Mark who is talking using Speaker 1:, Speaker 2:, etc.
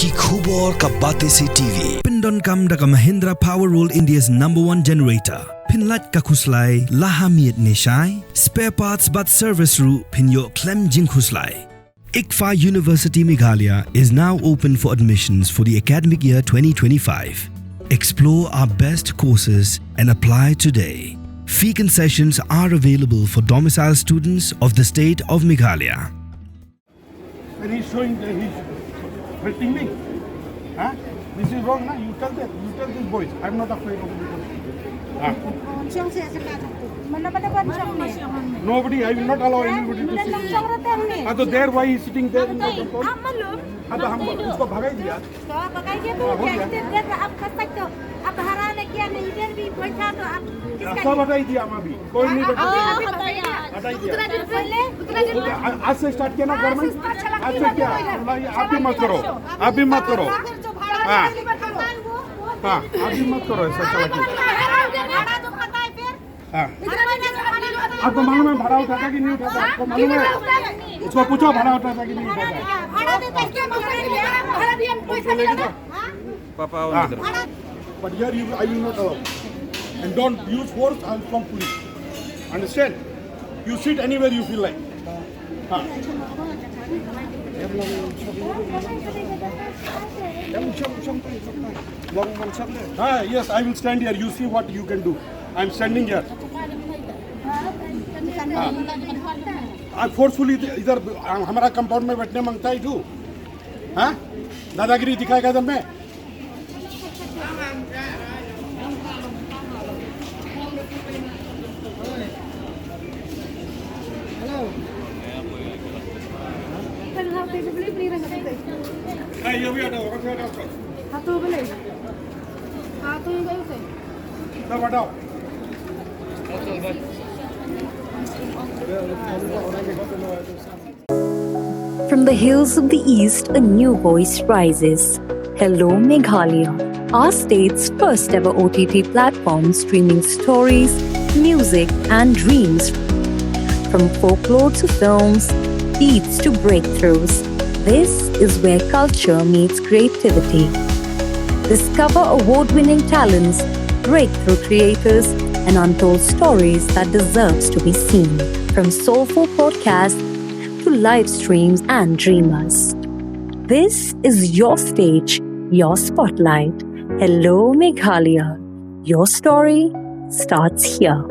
Speaker 1: Ki khubor ka bate se TV. Pindon kam da ka Mahindra Power Roll India's #1 generator. Pinlat ka khuslai lahamiet neshai. Spare parts but service ru pinyo klem jing khuslai. ICFA University Meghalaya is now open for admissions for the academic year 2025. Explore our best courses and apply today. Fee concessions are available for domicile students of the state of Meghalaya.
Speaker 2: And he's showing that he's threatening me. Huh? This is wrong, na? You tell these boys. I'm not afraid of them. Nobody, I will not allow anybody to sit. So there, why he's sitting there in the compound? तो हम उसको भगाई दिया। तो भगाई दिया तो क्या आप खस्ता तो अब हरा ने किया नहीं इधर भी बैठा तो आप किसका हटाई दिया हम अभी कोई नहीं हटाई दिया आज से स्टार्ट किया ना गवर्नमेंट आज से क्या आप भी मत करो हाँ आप भी मत करो ऐसा चला के हाँ आपको मालूम है भाड़ा उठाता कि नहीं उठाता आपको मालूम है उसको पूछो भाड़ा उठाता कि नहीं उठाता Papa, but here I will not allow. And don't use force from police. Understand? You sit anywhere you feel like. Yes, I will stand here. You see what you can do. I'm standing here. I forcefully इधर हमारा compound में बैठने मांगता है तू हाँ दादागिरी दिखाएगा जब मैं ये भी हटाओ हाँ तो बोले हाँ तो ये से सब हटाओ
Speaker 3: From the hills of the east, a new voice rises. Hello Meghalaya, our state's first ever OTT platform streaming stories, music and dreams. From folklore to films, beats to breakthroughs, this is where culture meets creativity. Discover award-winning talents, breakthrough creators, and untold stories that deserves to be seen. From soulful podcasts to live streams and dreamers. This is your stage, your spotlight. Hello Meghalaya. Your story starts here.